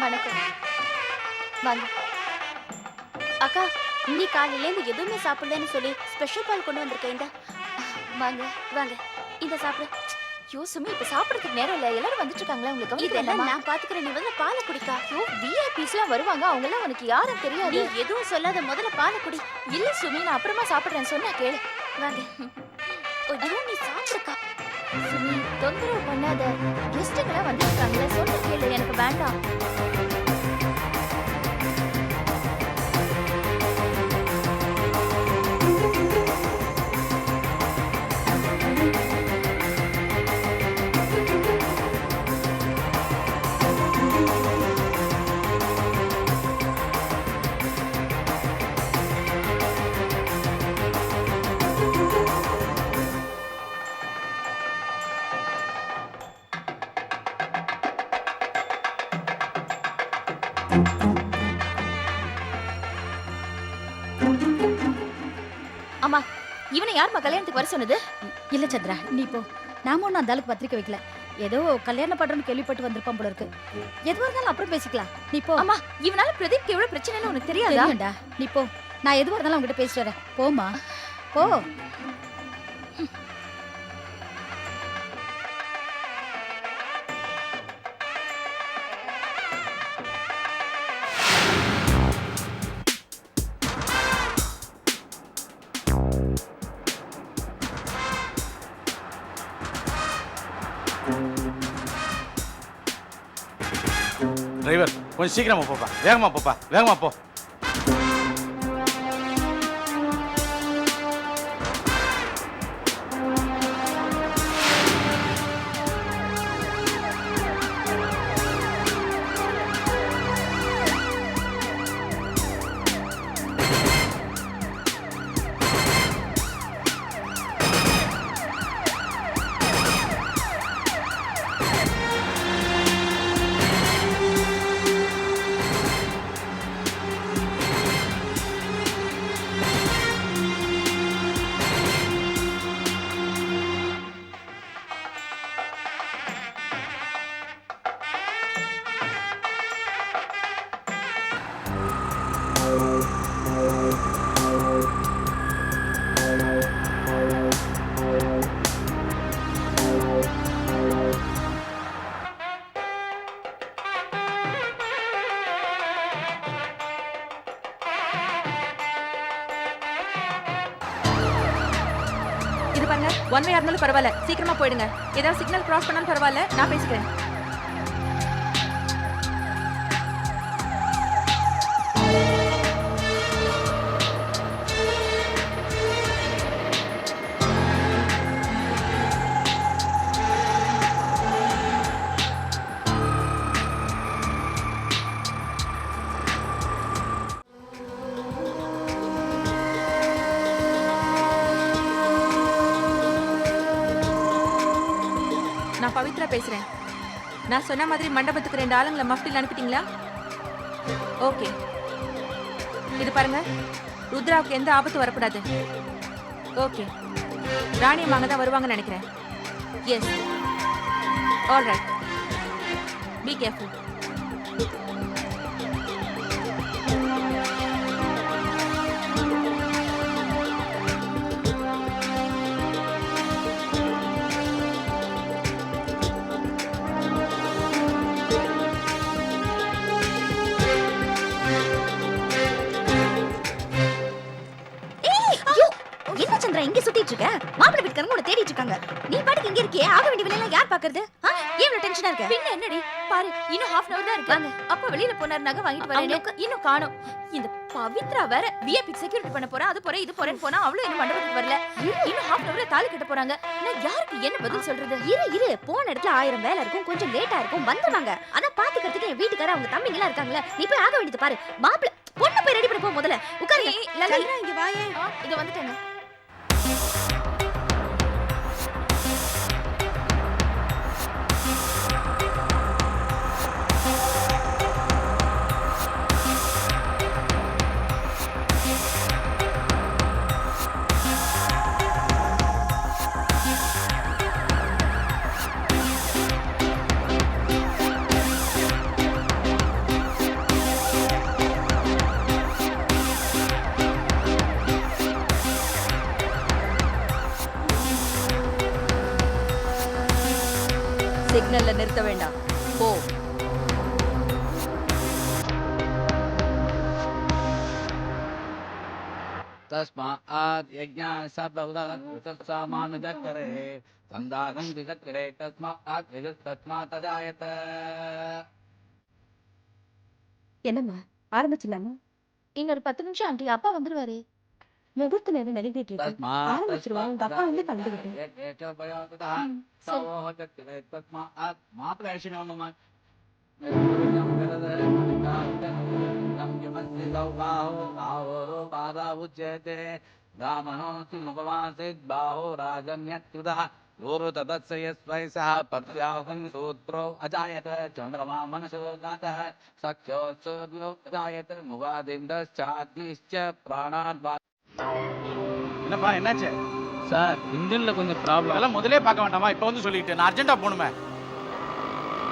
வணக்கம். வாங்க. அக்கா, நீ காலையிலேருந்து எதுவுமே சாப்பிடலன்னு சொல்லி ஸ்பெஷல் பால் கொண்டு வந்திருக்கேன். இந்த வாங்க வாங்க, இந்த சாப்பிடு. ஐயோ சுமி, இப்ப சாப்பிடறதுக்கு நேரம் இல்ல. எல்லாரும் வந்துட்டு இருக்காங்களா? உங்களுக்கு இதெல்லாம் நான் பாத்துக்கிறேன். நீ வந்து பாலை குடிக்கா. ஐயோ விஐபிஸ் எல்லாம் வருவாங்க. அவங்க எல்லாம் உனக்கு யாரும் தெரியாது. நீ எதுவும் சொல்லாத, முதல்ல பாலை குடி. இல்ல சுமி, நான் அப்புறமா சாப்பிடுறேன். சொன்னா கேளு. வாங்க. ஐயோ நீ சாப்பிடுக்கா. சுமி, தொந்தரவு பண்ணாத. கெஸ்ட்டுங்கெல்லாம் வந்துருக்காங்களே, சொன்ன கேளு. எனக்கு வேண்டாம். அம்மா, இவனை யாரும்மா கல்யாணத்துக்கு வர சொன்னது? இல்ல சந்திரா, நீ போ. நாம ஒன்னும் அந்த ஆளுக்கு பத்திரிக்கை வைக்கல. ஏதோ கல்யாணம் பண்றோம்னு கேள்விப்பட்டு வந்திருப்பான் போல இருக்கு. எதுவா இருந்தாலும் அப்புறம் பேசிக்கலாம். நீ போ. அம்மா, இவனால பிரதீப்க்கு எவ்வளவு பிரச்சனைன்னு உனக்கு தெரியாதா? தெரியும்டா, நீ போ. நான் எதுவா இருந்தாலும் அவங்ககிட்ட பேசிட்டு வரேன். போமா, போ. டிரைவர், கொஞ்சம் சீக்கிரமா போப்பா. வேகமா போப்பா, வேகமா போ. இது பாருங்க, ஒன் வே இருந்தாலும் பரவாயில்ல, சீக்கிரமா போயிடுங்க. ஏதாவது சிக்னல் கிராஸ் பண்ணாலும் பரவாயில்ல, நான் பேசிக்கிறேன். நான் பவித்ரா பேசுறேன். நான் சொன்ன மாதிரி மண்டபத்துக்கு 2 ஆளுங்களை மஃப்டில் அனுப்பிட்டீங்களா? ஓகே. இது பாருங்க, ருத்ராவுக்கு எந்த ஆபத்து வரக்கூடாது. ஓகே. ராணி அம்மா தான் வருவாங்கன்னு நினைக்கிறேன். Yes, all right. Be careful. இங்க சுத்திட்டு இருக்க? மாப்பிள்ளை வீட்டுக்காரங்க உன்னை தேடிட்டு இருக்காங்க. நீ பாட்டுக்கு இங்க இருக்கியே, ஆக வேண்டிய வேலையெல்லாம் யார் பாக்குறது? ஏன் இவ்வளவு டென்ஷனா இருக்க? பின்ன என்னடி, பாரு இன்னும் half an hour தான் இருக்கு. அப்பா வெளியில போனாரு, நகை வாங்கிட்டு வரேன். இன்னும் காணோம். இந்த பவித்ரா வேற விஐபி செக்யூரிட்டி பண்ண போறா, அது போறேன் இது போறேன்னு போனா அவளும் இன்னும் மண்டபத்துக்கு வரல. இன்னும் half an hourல தாலி கட்ட போறாங்க. நான் யாருக்கு என்ன பதில் சொல்றது? இரு போன இடத்துல 1000 வேலை இருக்கும், கொஞ்சம் லேட்டா இருக்கும், வந்துருவாங்க. அத பாத்துக்கிறதுக்கு என் வீட்டுக்காரர் அவங்க தம்பிங்க எல்லாம் இருக்காங்கல்ல. நீ போய் ஆக வேண்டியது பாரு. மாப்பிள்ளை பொண்ணு போய் ரெடி பண்ண போ முதல்ல. உட்காருங்க. லலிதா இங்க வாயே. இத வந்துட்டேங்க. சிக்னல்ல நிறுத்த வேண்டாம், போ. तस्मात् यज्ञासामानुदकरे संदानं विदकरे तस्मात् तस्मात् अजायत. என்னம்மா ஆரம்பிச்சிடலாமா? இன்னொரு 10 நிமிஷம் ஆண்டி, அப்பா வந்துருவாரு. முகூர்த்த நேரம் நெருங்கிட்டு இருக்கு. ஆரம்பிச்சிருவாங்க. உங்க அப்பா வந்து கலந்துக்கிட்டு. सूत्रो अजायत चंद्रमा मनसो जातः सख्यो सूर्यो अजायत मुवादिन्दश्चाग्निश्च प्राणाद्. என்னப்பா என்னாச்சு? சார் இன்ஜின்ல கொஞ்சம் ப்ராப்ளம். அதெல்லாம் முதலே பார்க்க வேண்டாமா? இப்போ வந்து சொல்லிக்கிட்டு நான் அர்ஜென்ட்டா போகணுமே.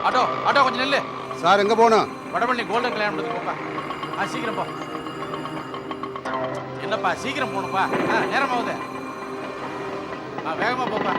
ஆட்டோ ஆட்டோ கொஞ்சம் நில்லு. சார் எங்க போகணும்? வடபழனி கோல்டன் கல்யாணம் பண்ணது போப்பா. சீக்கிரம் போ. என்னப்பா சீக்கிரம் போகணுப்பா. நேரமாகுது. வேகமா போப்பா.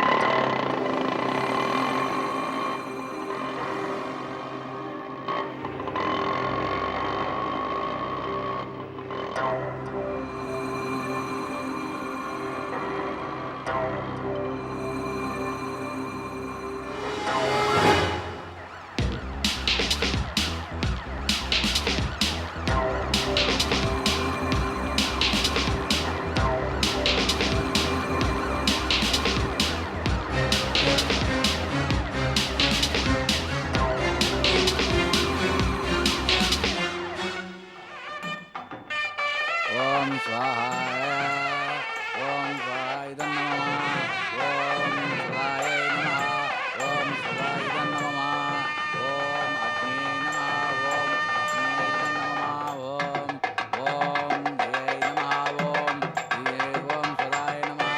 ओम स्वाहा ओम स्वाहाय नमः ओम स्वाहाय नमः ओम स्वाहाय नमः ओम अग्ने नमः ओम अग्ने नमः ओम जय नमः ओम स्वाहाय नमः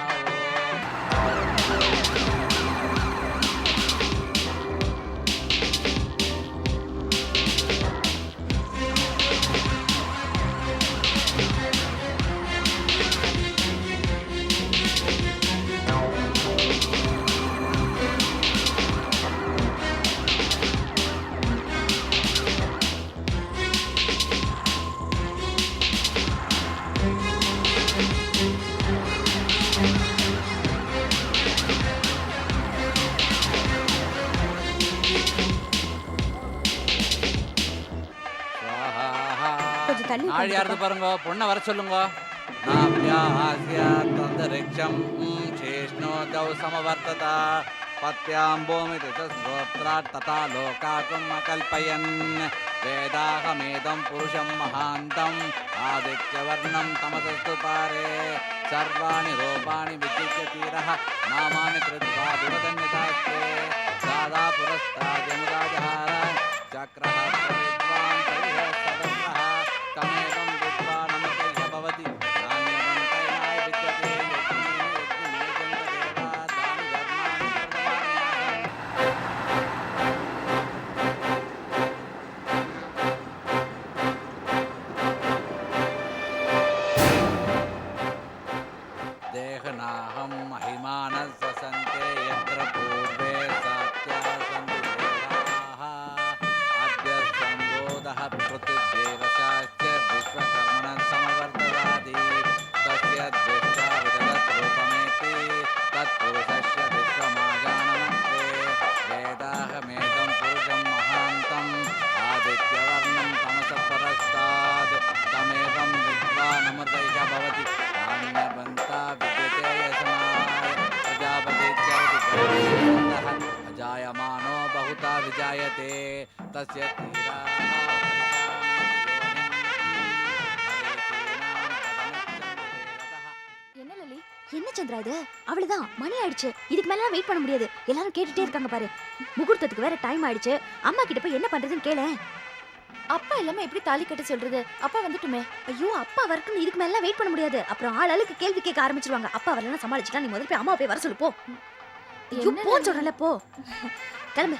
கொஞ்சம் தள்ளி நாள் யாருது பாருங்க, பொண்ணை வர சொல்லுங்க. நாப்யாஸ்யாந்தரிக்ஷம் சேஷ்ணோதௌ சமவர்த்தத பத்யாம்போமிதி ஸ்ரோத்ராட் ததா லோகாகும் அகல்பயன் வேதாகமேதம் புருஷம் மகாந்தம் ஆதித்யவர்ணம் தமசஸ்து பாரே சர்வாணி ரூபாணி விசித்ய தீரः நாமானி கிருத்வா விவதன்யதாஸ்தே தாதா புரஸ்தாத்யமுதாஜஹார சக்ரः பிரவித்வான் பரிஹः சதஸ்ரः தமேவம் வித்வா நமதைஹ பவதி நான்யவம் தைனாய வித்யதே யஜ்ஞேன யஜ்ஞமே ஜந்ததேவா தானி தர்மாணி பிரதவான்யாசம். देहनाहं महिमानः ससन्ते यत्र पूर्वे सात्या सन्ति देवाः अद्य सम्बोधः पृथिव्यैवशाश्च विश्वकर्मणः समवर्तदाति तस्य दृष्टा विदधद्रूपमेति तत्पुरुषस्य विश्वमाजानमत्वे वेदाहमेदं पुरुषं महान्तम् आदित्यवर्णं तमसः परस्तात् तमेवं विद्वानमृतैः भवति नान्यवन्ता विद्यते यशमाय प्रजापतिश्चरति गर्भेऽन्तः अजायमानो बहुता विजायते तस्य धीराः என்ன லலி? என்ன சந்திரா இது? அவ்வளவுதான், மணி ஆயிடுச்சு. இதுக்கு மேல வெயிட் பண்ண முடியாது. எல்லாரும் கேட்டுட்டே இருக்காங்க பாரு. முகூர்த்தத்துக்கு வேற டைம் ஆயிடுச்சு. அம்மா கிட்ட போய் என்ன பண்றதுன்னு கேளேன். அப்பா இல்லாம எப்படி தாலி கட்ட சொல்றது? அப்பா வந்துட்டுமே. ஐயோ, அப்பா வரட்டும். இதுக்கு மேல வெயிட் பண்ண முடியாது. அப்புறம் ஆளுக்கு கேள்வி கேட்க ஆரம்பிச்சிருவாங்க. அப்பா வரலன்னா சமாளிச்சுக்கலாம். நீ முதல்ல போய் அம்மா போய் வர சொல்லு போ. ஐயோ, என்ன போ சொல்றல, போ. கிளம்பு.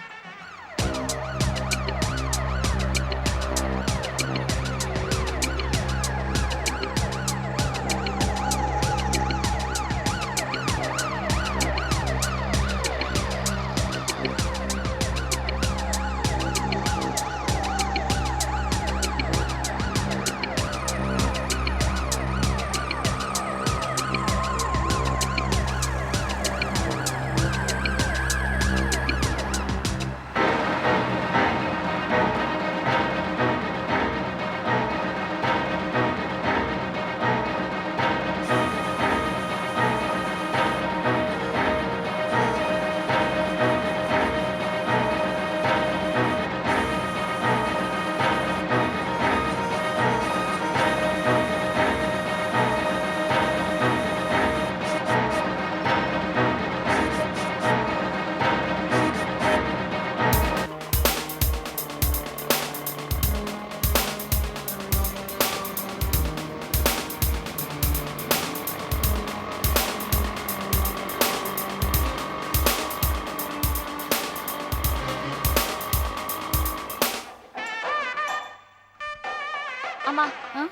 அம்மா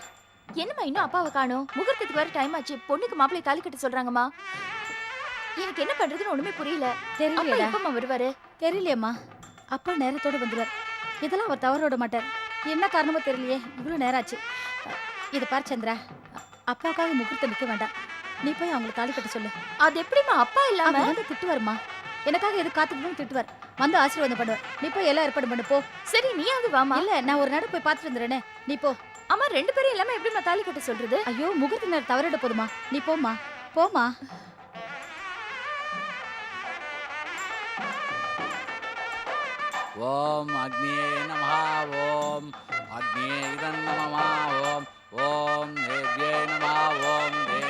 என்னம்மா இன்னும் அப்பாவை காணோம்? முகூர்த்தத்துக்கு வர டைம் ஆச்சு. பொண்ணுக்கு மாப்பிள்ளை தாலி கட்ட சொல்றாங்கம்மா. எனக்கு என்ன பண்றதுன்னு ஒண்ணுமே புரியல. அப்பா தெரியல எப்பம்மா வருவாரு? தெரியலையம்மா. அப்பா நேரத்தோட வந்துடுவார். இதெல்லாம் அவர் தவற விட மாட்டார். என்ன காரணமோ தெரியலையே, இவ்வளவு நேரம் ஆச்சு. இது பாரு சந்திரா, அப்பாவுக்காக முகூர்த்தம் நிக்க வேண்டாம். நீ போய் அவங்களை தாலி கட்ட சொல்லு. அது எப்படிம்மா அப்பா இல்லாம? அவர் வந்து திட்டுவாருமா. எனக்காக எது காத்துக்கணும்னு திட்டுவார். வந்து ஆசீர்வாதம் பண்ணுவார். நீ போய் எல்லாம் ஏற்பாடு பண்ணு போ. சரி நீயாவது வாமா. இல்ல நான் ஒரு நட போய் பார்த்துட்டு வந்துடுறேனே, நீ போ. அம்மா 2 பேரும் இல்லாம எப்படிம்மா தாலி கட்ட சொல்றது? ஐயோ முகூர்த்த நேரம் தவறிட போதுமா, நீ போம்மா போமா. ஓம் அக்னியே நமஹ ஓம் அக்னியே இதன்னமஹ ஓம் ஓம் தேவ்யே நமஹ ஓம் தேவ்யே